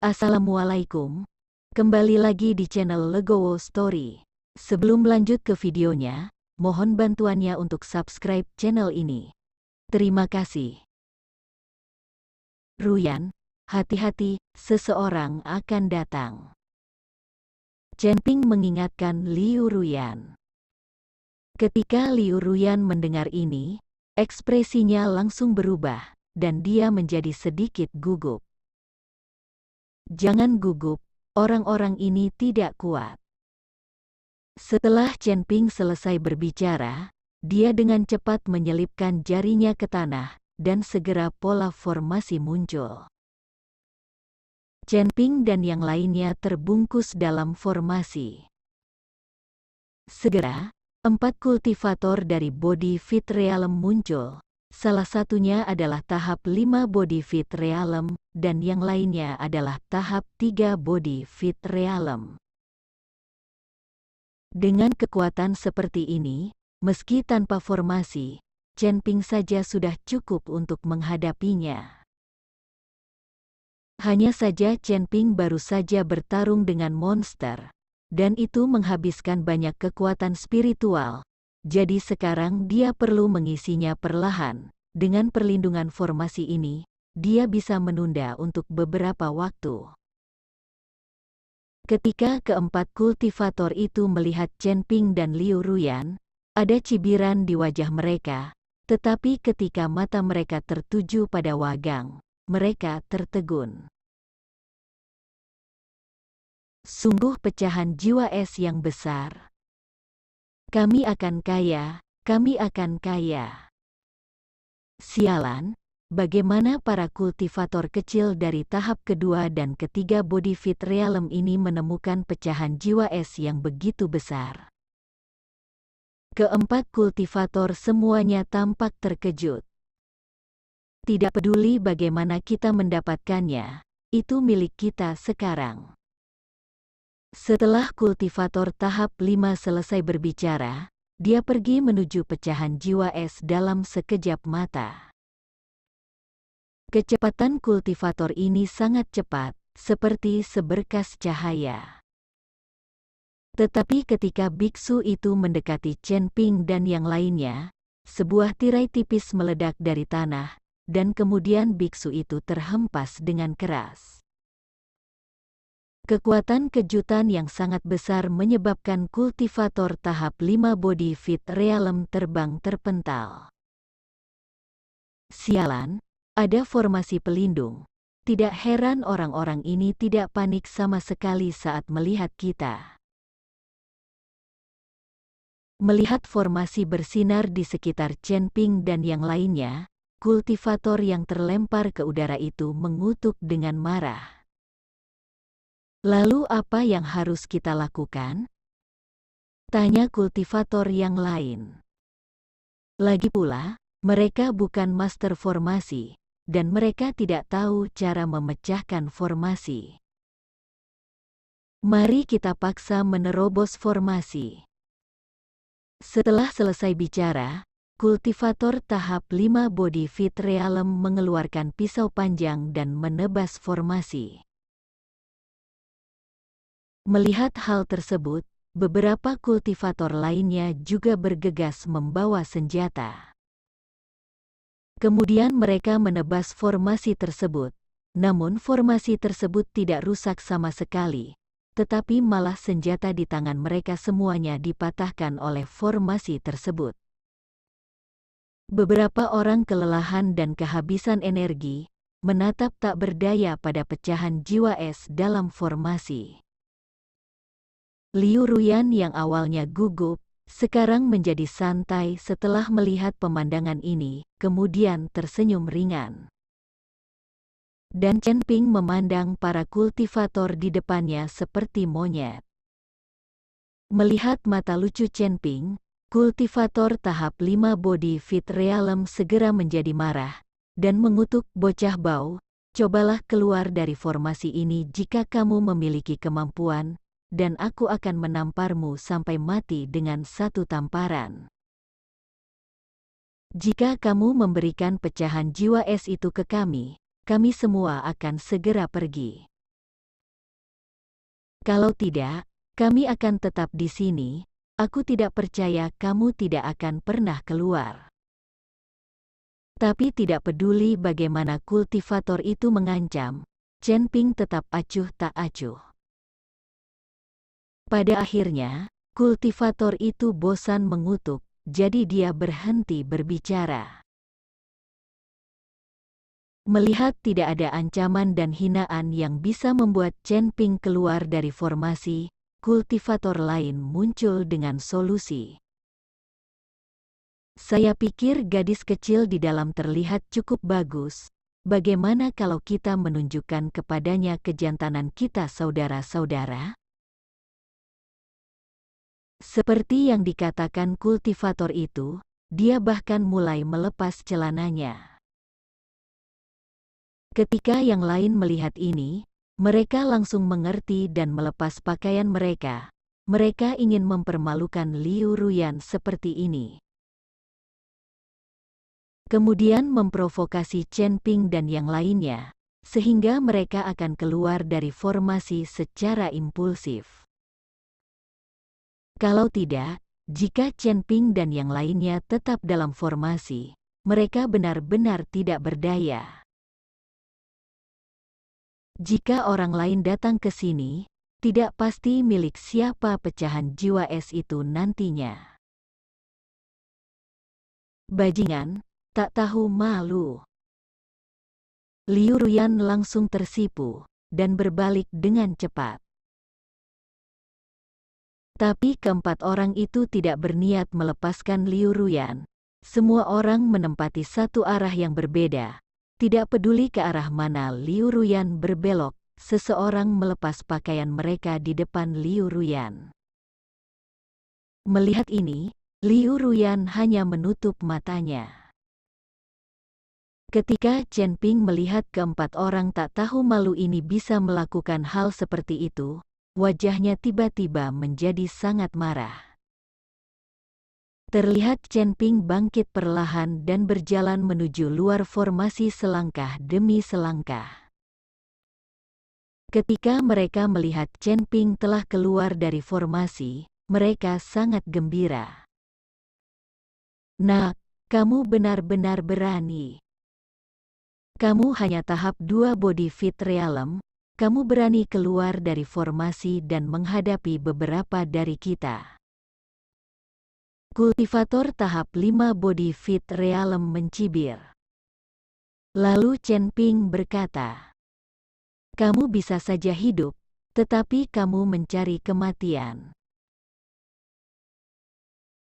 Assalamualaikum, kembali lagi di channel Legowo Story. Sebelum lanjut ke videonya, mohon bantuannya untuk subscribe channel ini. Terima kasih. Ruyan, hati-hati, seseorang akan datang. Chen Ping mengingatkan Liu Ruyan. Ketika Liu Ruyan mendengar ini, ekspresinya langsung berubah, dan dia menjadi sedikit gugup. Jangan gugup, orang-orang ini tidak kuat. Setelah Chen Ping selesai berbicara, dia dengan cepat menyelipkan jarinya ke tanah, dan segera pola formasi muncul. Chen Ping dan yang lainnya terbungkus dalam formasi. Segera, 4 kultivator dari Body Fit Realm muncul. Salah satunya adalah tahap 5 Body Fit Realm, dan yang lainnya adalah tahap 3 Body Fit Realm. Dengan kekuatan seperti ini, meski tanpa formasi, Chen Ping saja sudah cukup untuk menghadapinya. Hanya saja Chen Ping baru saja bertarung dengan monster, dan itu menghabiskan banyak kekuatan spiritual. Jadi sekarang dia perlu mengisinya perlahan. Dengan perlindungan formasi ini, dia bisa menunda untuk beberapa waktu. Ketika keempat kultivator itu melihat Chen Ping dan Liu Ruyan, ada cibiran di wajah mereka, tetapi ketika mata mereka tertuju pada Wagang, mereka tertegun. Sungguh pecahan jiwa es yang besar. Kami akan kaya, kami akan kaya. Sialan, bagaimana para kultivator kecil dari tahap kedua dan ketiga Body Fit Realm ini menemukan pecahan jiwa es yang begitu besar? Keempat kultivator semuanya tampak terkejut. Tidak peduli bagaimana kita mendapatkannya, itu milik kita sekarang. Setelah kultivator tahap 5 selesai berbicara, dia pergi menuju pecahan jiwa es dalam sekejap mata. Kecepatan kultivator ini sangat cepat, seperti seberkas cahaya. Tetapi ketika biksu itu mendekati Chen Ping dan yang lainnya, sebuah tirai tipis meledak dari tanah, dan kemudian biksu itu terhempas dengan keras. Kekuatan kejutan yang sangat besar menyebabkan kultivator tahap 5 Body Fit Realm terbang terpental. Sialan, ada formasi pelindung. Tidak heran orang-orang ini tidak panik sama sekali saat melihat kita. Melihat formasi bersinar di sekitar Chen Ping dan yang lainnya, kultivator yang terlempar ke udara itu mengutuk dengan marah. Lalu apa yang harus kita lakukan? Tanya kultivator yang lain. Lagi pula, mereka bukan master formasi, dan mereka tidak tahu cara memecahkan formasi. Mari kita paksa menerobos formasi. Setelah selesai bicara, kultivator tahap 5 Body Fit Realm mengeluarkan pisau panjang dan menebas formasi. Melihat hal tersebut, beberapa kultivator lainnya juga bergegas membawa senjata. Kemudian mereka menebas formasi tersebut, namun formasi tersebut tidak rusak sama sekali, tetapi malah senjata di tangan mereka semuanya dipatahkan oleh formasi tersebut. Beberapa orang kelelahan dan kehabisan energi, menatap tak berdaya pada pecahan jiwa es dalam formasi. Liu Ruyan yang awalnya gugup, sekarang menjadi santai setelah melihat pemandangan ini, kemudian tersenyum ringan. Dan Chen Ping memandang para kultivator di depannya seperti monyet. Melihat mata lucu Chen Ping, kultivator tahap 5 Body Fit Realm segera menjadi marah, dan mengutuk bocah bau, cobalah keluar dari formasi ini jika kamu memiliki kemampuan, dan aku akan menamparmu sampai mati dengan satu tamparan. Jika kamu memberikan pecahan jiwa es itu ke kami semua akan segera pergi. Kalau tidak, kami akan tetap di sini. Aku tidak percaya kamu tidak akan pernah keluar. Tapi tidak peduli bagaimana kultivator itu mengancam, Chen Ping tetap acuh tak acuh. Pada akhirnya, kultivator itu bosan mengutuk, jadi dia berhenti berbicara. Melihat tidak ada ancaman dan hinaan yang bisa membuat Chen Ping keluar dari formasi, kultivator lain muncul dengan solusi. Saya pikir gadis kecil di dalam terlihat cukup bagus. Bagaimana kalau kita menunjukkan kepadanya kejantanan kita saudara-saudara? Seperti yang dikatakan kultivator itu, dia bahkan mulai melepas celananya. Ketika yang lain melihat ini, mereka langsung mengerti dan melepas pakaian mereka. Mereka ingin mempermalukan Liu Ruyan seperti ini. Kemudian memprovokasi Chen Ping dan yang lainnya, sehingga mereka akan keluar dari formasi secara impulsif. Kalau tidak, jika Chen Ping dan yang lainnya tetap dalam formasi, mereka benar-benar tidak berdaya. Jika orang lain datang ke sini, tidak pasti milik siapa pecahan jiwa es itu nantinya. Bajingan, tak tahu malu. Liu Ruyan langsung tersipu, dan berbalik dengan cepat. Tapi keempat orang itu tidak berniat melepaskan Liu Ruyan. Semua orang menempati satu arah yang berbeda. Tidak peduli ke arah mana Liu Ruyan berbelok, seseorang melepas pakaian mereka di depan Liu Ruyan. Melihat ini, Liu Ruyan hanya menutup matanya. Ketika Chen Ping melihat keempat orang tak tahu malu ini bisa melakukan hal seperti itu, wajahnya tiba-tiba menjadi sangat marah. Terlihat Chen Ping bangkit perlahan dan berjalan menuju luar formasi selangkah demi selangkah. Ketika mereka melihat Chen Ping telah keluar dari formasi, mereka sangat gembira. Nak, kamu benar-benar berani. Kamu hanya tahap 2 body fit realm, kamu berani keluar dari formasi dan menghadapi beberapa dari kita. Kultivator tahap 5 body fit realm mencibir. Lalu Chen Ping berkata, "Kamu bisa saja hidup, tetapi kamu mencari kematian."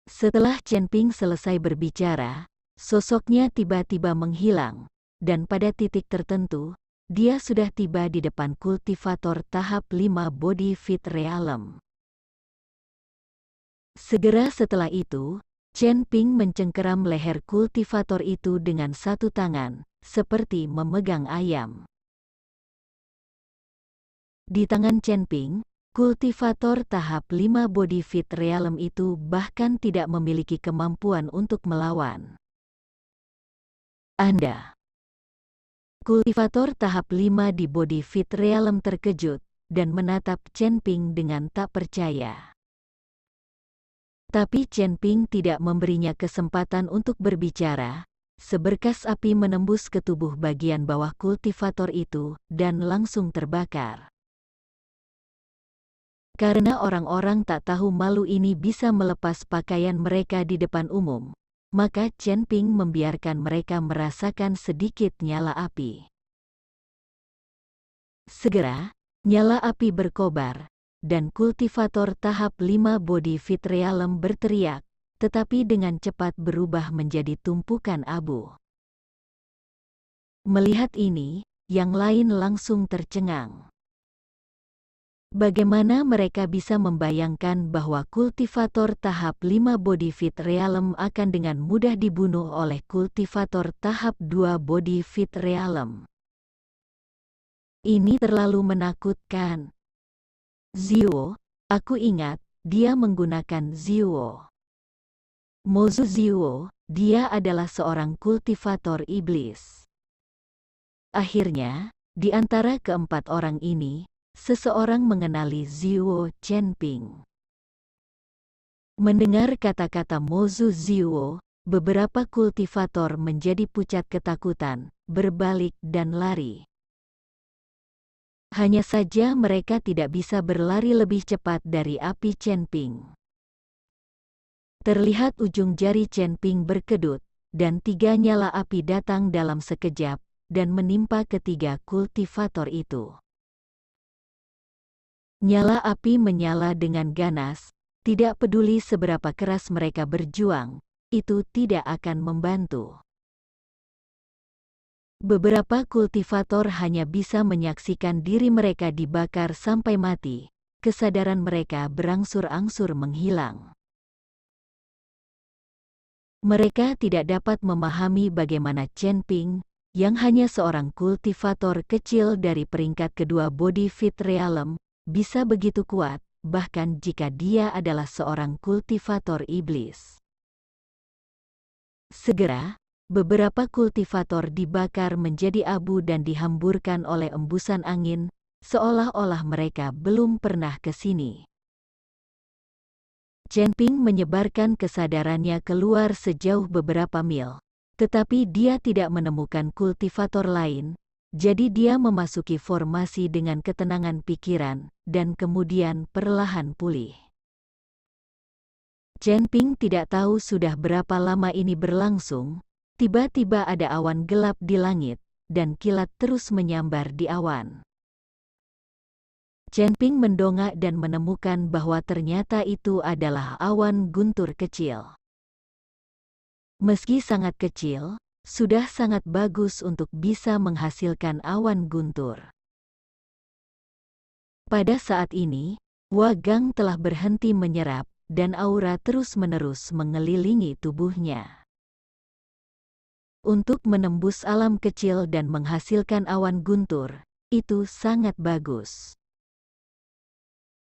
Setelah Chen Ping selesai berbicara, sosoknya tiba-tiba menghilang, dan pada titik tertentu, dia sudah tiba di depan kultivator tahap 5 body fit realm. Segera setelah itu, Chen Ping mencengkeram leher kultivator itu dengan satu tangan, seperti memegang ayam. Di tangan Chen Ping, kultivator tahap 5 body fit realm itu bahkan tidak memiliki kemampuan untuk melawan. Anda. Kultivator tahap 5 di body fit realm terkejut, dan menatap Chen Ping dengan tak percaya. Tapi Chen Ping tidak memberinya kesempatan untuk berbicara. Seberkas api menembus ke tubuh bagian bawah kultivator itu, dan langsung terbakar. Karena orang-orang tak tahu malu ini bisa melepas pakaian mereka di depan umum, maka Chen Ping membiarkan mereka merasakan sedikit nyala api. Segera, nyala api berkobar, dan kultivator tahap 5 body fit realm berteriak, tetapi dengan cepat berubah menjadi tumpukan abu. Melihat ini, yang lain langsung tercengang. Bagaimana mereka bisa membayangkan bahwa kultivator tahap 5 body fit realm akan dengan mudah dibunuh oleh kultivator tahap 2 body fit realm? Ini terlalu menakutkan. Ziwo, aku ingat, dia menggunakan Ziwo. Mozu Ziwo, dia adalah seorang kultivator iblis. Akhirnya, di antara keempat orang ini, seseorang mengenali Ziwo Chenping. Mendengar kata-kata Mozu Ziwo, beberapa kultivator menjadi pucat ketakutan, berbalik dan lari. Hanya saja mereka tidak bisa berlari lebih cepat dari api Chenping. Terlihat ujung jari Chenping berkedut, dan 3 nyala api datang dalam sekejap, dan menimpa ketiga kultivator itu. Nyala api menyala dengan ganas, tidak peduli seberapa keras mereka berjuang, itu tidak akan membantu. Beberapa kultivator hanya bisa menyaksikan diri mereka dibakar sampai mati, kesadaran mereka berangsur-angsur menghilang. Mereka tidak dapat memahami bagaimana Chenping, yang hanya seorang kultivator kecil dari peringkat kedua Body Fit Realm, bisa begitu kuat, bahkan jika dia adalah seorang kultivator iblis. Segera, beberapa kultivator dibakar menjadi abu dan dihamburkan oleh embusan angin, seolah-olah mereka belum pernah ke sini. Chenping menyebarkan kesadarannya keluar sejauh beberapa mil, tetapi dia tidak menemukan kultivator lain, jadi dia memasuki formasi dengan ketenangan pikiran, dan kemudian perlahan pulih. Chenping tidak tahu sudah berapa lama ini berlangsung, tiba-tiba ada awan gelap di langit, dan kilat terus menyambar di awan. Chenping mendongak dan menemukan bahwa ternyata itu adalah awan guntur kecil. Meski sangat kecil, sudah sangat bagus untuk bisa menghasilkan awan guntur. Pada saat ini, Wagang telah berhenti menyerap, dan aura terus-menerus mengelilingi tubuhnya. Untuk menembus alam kecil dan menghasilkan awan guntur, itu sangat bagus.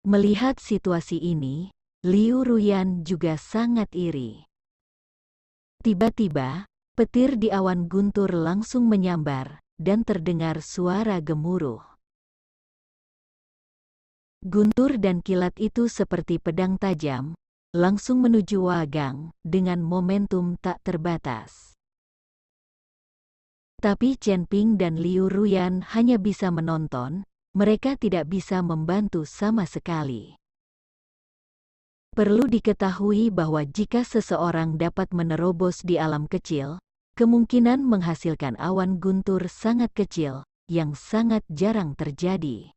Melihat situasi ini, Liu Ruyan juga sangat iri. Tiba-tiba, petir di awan guntur langsung menyambar, dan terdengar suara gemuruh. Guntur dan kilat itu seperti pedang tajam, langsung menuju Wagang, dengan momentum tak terbatas. Tapi Chenping dan Liu Ruyan hanya bisa menonton, mereka tidak bisa membantu sama sekali. Perlu diketahui bahwa jika seseorang dapat menerobos di alam kecil, kemungkinan menghasilkan awan guntur sangat kecil, yang sangat jarang terjadi.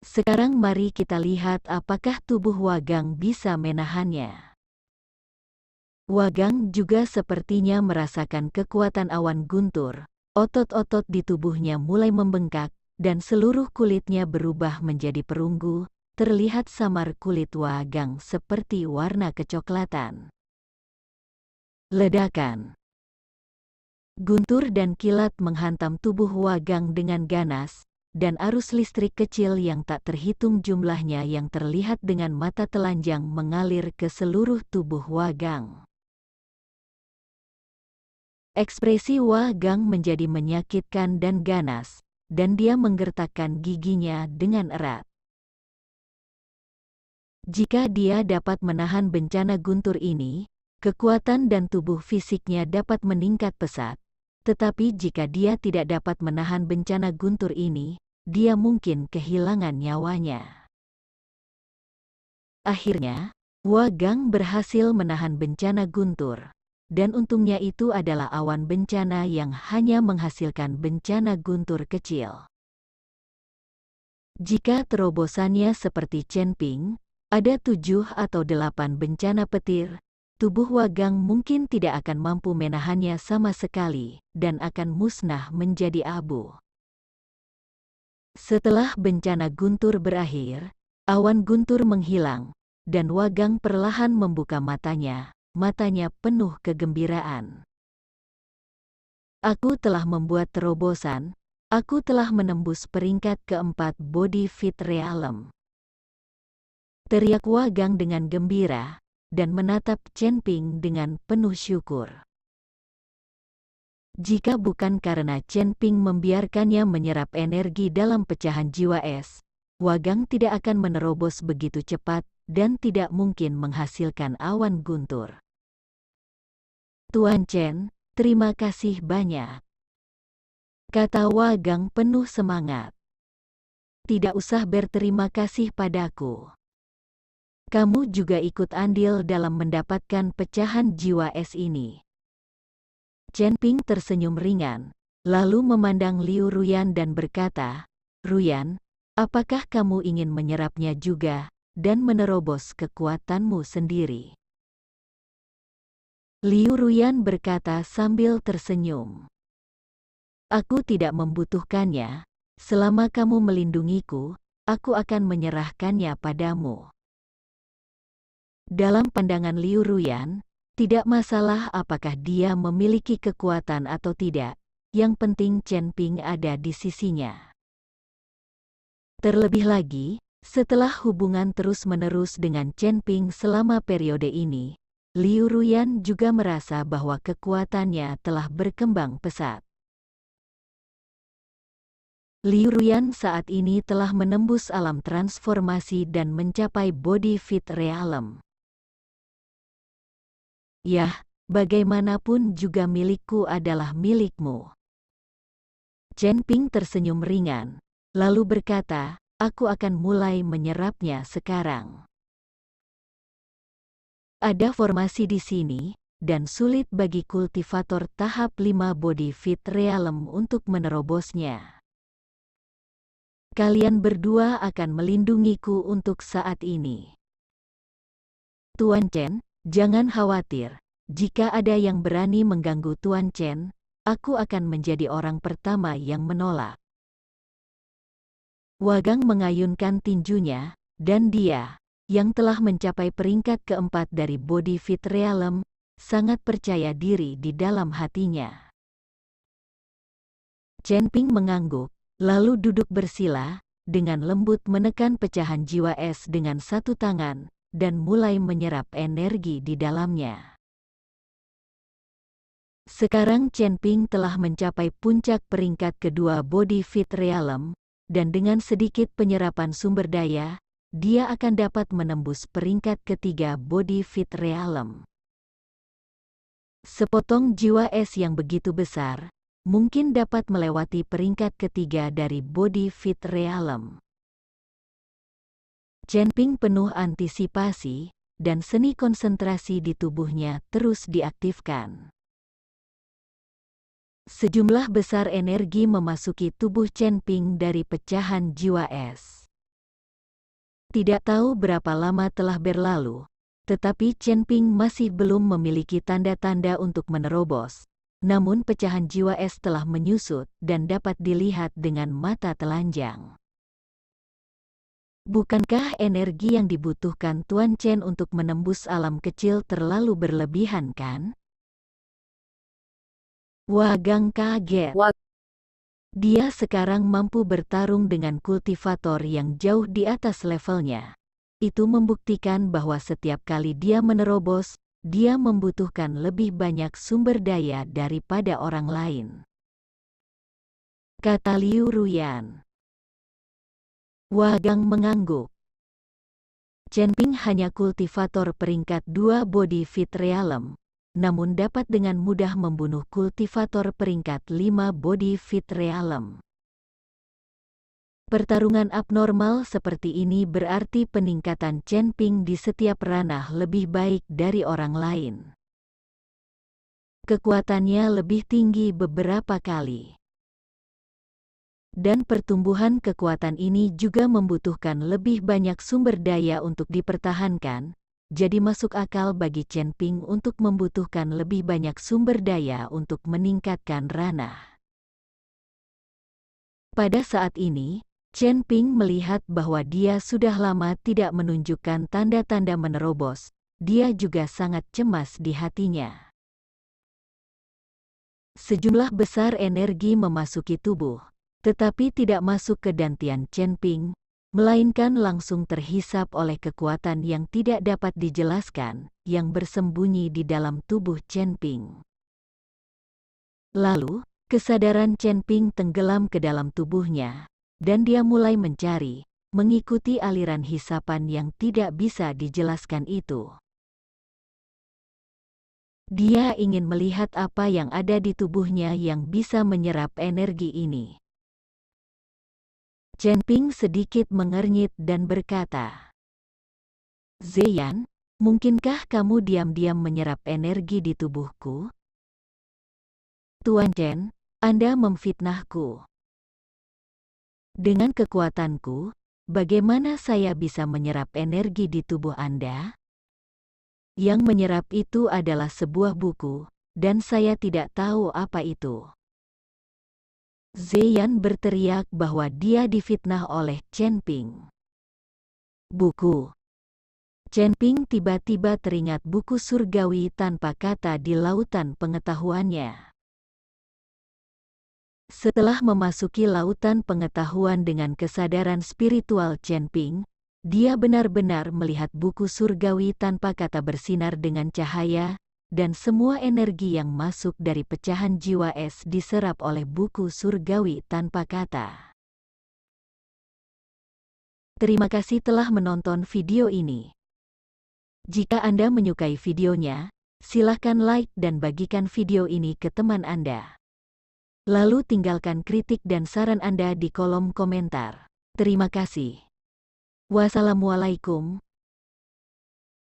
Sekarang mari kita lihat apakah tubuh Wagang bisa menahannya. Wagang juga sepertinya merasakan kekuatan awan guntur. Otot-otot di tubuhnya mulai membengkak, dan seluruh kulitnya berubah menjadi perunggu, terlihat samar kulit Wagang seperti warna kecoklatan. Ledakan. Guntur dan kilat menghantam tubuh Wagang dengan ganas, dan arus listrik kecil yang tak terhitung jumlahnya yang terlihat dengan mata telanjang mengalir ke seluruh tubuh Wagang. Ekspresi Wagang menjadi menyakitkan dan ganas, dan dia menggertakkan giginya dengan erat. Jika dia dapat menahan bencana guntur ini, kekuatan dan tubuh fisiknya dapat meningkat pesat, tetapi jika dia tidak dapat menahan bencana guntur ini, dia mungkin kehilangan nyawanya. Akhirnya, Wagang berhasil menahan bencana guntur. Dan untungnya itu adalah awan bencana yang hanya menghasilkan bencana guntur kecil. Jika terobosannya seperti Chenping, ada 7 atau 8 bencana petir, tubuh Wagang mungkin tidak akan mampu menahannya sama sekali, dan akan musnah menjadi abu. Setelah bencana guntur berakhir, awan guntur menghilang, dan Wagang perlahan membuka matanya penuh kegembiraan. Aku telah membuat terobosan, aku telah menembus peringkat keempat Body Fit Realm. Teriak Wagang dengan gembira, dan menatap Chenping dengan penuh syukur. Jika bukan karena Chen Ping membiarkannya menyerap energi dalam pecahan jiwa es, Wagang tidak akan menerobos begitu cepat dan tidak mungkin menghasilkan awan guntur. Tuan Chen, terima kasih banyak, kata Wagang penuh semangat. Tidak usah berterima kasih padaku. Kamu juga ikut andil dalam mendapatkan pecahan jiwa es ini. Chen Ping tersenyum ringan, lalu memandang Liu Ruyan dan berkata, Ruyan, apakah kamu ingin menyerapnya juga dan menerobos kekuatanmu sendiri? Liu Ruyan berkata sambil tersenyum. Aku tidak membutuhkannya, selama kamu melindungiku, aku akan menyerahkannya padamu. Dalam pandangan Liu Ruyan, tidak masalah apakah dia memiliki kekuatan atau tidak, yang penting Chen Ping ada di sisinya. Terlebih lagi, setelah hubungan terus-menerus dengan Chen Ping selama periode ini, Liu Ruyan juga merasa bahwa kekuatannya telah berkembang pesat. Liu Ruyan saat ini telah menembus alam transformasi dan mencapai body fit realm. Yah, bagaimanapun juga milikku adalah milikmu. Chen Ping tersenyum ringan, lalu berkata, aku akan mulai menyerapnya sekarang. Ada formasi di sini, dan sulit bagi kultivator tahap 5 body fit realm untuk menerobosnya. Kalian berdua akan melindungiku untuk saat ini. Tuan Chen, jangan khawatir, jika ada yang berani mengganggu Tuan Chen, aku akan menjadi orang pertama yang menolak. Wagang mengayunkan tinjunya, dan dia, yang telah mencapai peringkat keempat dari body fit realm, sangat percaya diri di dalam hatinya. Chen Ping mengangguk, lalu duduk bersila, dengan lembut menekan pecahan jiwa es dengan satu tangan, dan mulai menyerap energi di dalamnya. Sekarang Chen Ping telah mencapai puncak peringkat kedua body fit realm, dan dengan sedikit penyerapan sumber daya, dia akan dapat menembus peringkat ketiga body fit realm. Sepotong jiwa es yang begitu besar, mungkin dapat melewati peringkat ketiga dari body fit realm. Chen Ping penuh antisipasi, dan seni konsentrasi di tubuhnya terus diaktifkan. Sejumlah besar energi memasuki tubuh Chen Ping dari pecahan jiwa es. Tidak tahu berapa lama telah berlalu, tetapi Chen Ping masih belum memiliki tanda-tanda untuk menerobos. Namun pecahan jiwa es telah menyusut dan dapat dilihat dengan mata telanjang. Bukankah energi yang dibutuhkan Tuan Chen untuk menembus alam kecil terlalu berlebihan kan? Wagang kaget. Dia sekarang mampu bertarung dengan kultivator yang jauh di atas levelnya. Itu membuktikan bahwa setiap kali dia menerobos, dia membutuhkan lebih banyak sumber daya daripada orang lain. Kata Liu Ruyan. Wagang mengangguk. Chen Ping hanya kultivator peringkat 2 body fit realm, namun dapat dengan mudah membunuh kultivator peringkat 5 body fit realm. Pertarungan abnormal seperti ini berarti peningkatan Chen Ping di setiap ranah lebih baik dari orang lain. Kekuatannya lebih tinggi beberapa kali. Dan pertumbuhan kekuatan ini juga membutuhkan lebih banyak sumber daya untuk dipertahankan, jadi masuk akal bagi Chen Ping untuk membutuhkan lebih banyak sumber daya untuk meningkatkan ranah. Pada saat ini, Chen Ping melihat bahwa dia sudah lama tidak menunjukkan tanda-tanda menerobos, dia juga sangat cemas di hatinya. Sejumlah besar energi memasuki tubuh, tetapi tidak masuk ke dantian Chen Ping, melainkan langsung terhisap oleh kekuatan yang tidak dapat dijelaskan, yang bersembunyi di dalam tubuh Chen Ping. Lalu, kesadaran Chen Ping tenggelam ke dalam tubuhnya, dan dia mulai mencari, mengikuti aliran hisapan yang tidak bisa dijelaskan itu. Dia ingin melihat apa yang ada di tubuhnya yang bisa menyerap energi ini. Chen Ping sedikit mengernyit dan berkata, "Zeyan, mungkinkah kamu diam-diam menyerap energi di tubuhku?" "Tuan Chen, Anda memfitnahku. Dengan kekuatanku, bagaimana saya bisa menyerap energi di tubuh Anda?" "Yang menyerap itu adalah sebuah buku, dan saya tidak tahu apa itu." Zeyan berteriak bahwa dia difitnah oleh Chen Ping. Buku. Chen Ping tiba-tiba teringat buku surgawi tanpa kata di lautan pengetahuannya. Setelah memasuki lautan pengetahuan dengan kesadaran spiritual Chen Ping, dia benar-benar melihat buku surgawi tanpa kata bersinar dengan cahaya, dan semua energi yang masuk dari pecahan jiwa es diserap oleh buku surgawi tanpa kata. Terima kasih telah menonton video ini. Jika Anda menyukai videonya, silakan like dan bagikan video ini ke teman Anda. Lalu tinggalkan kritik dan saran Anda di kolom komentar. Terima kasih. Wassalamualaikum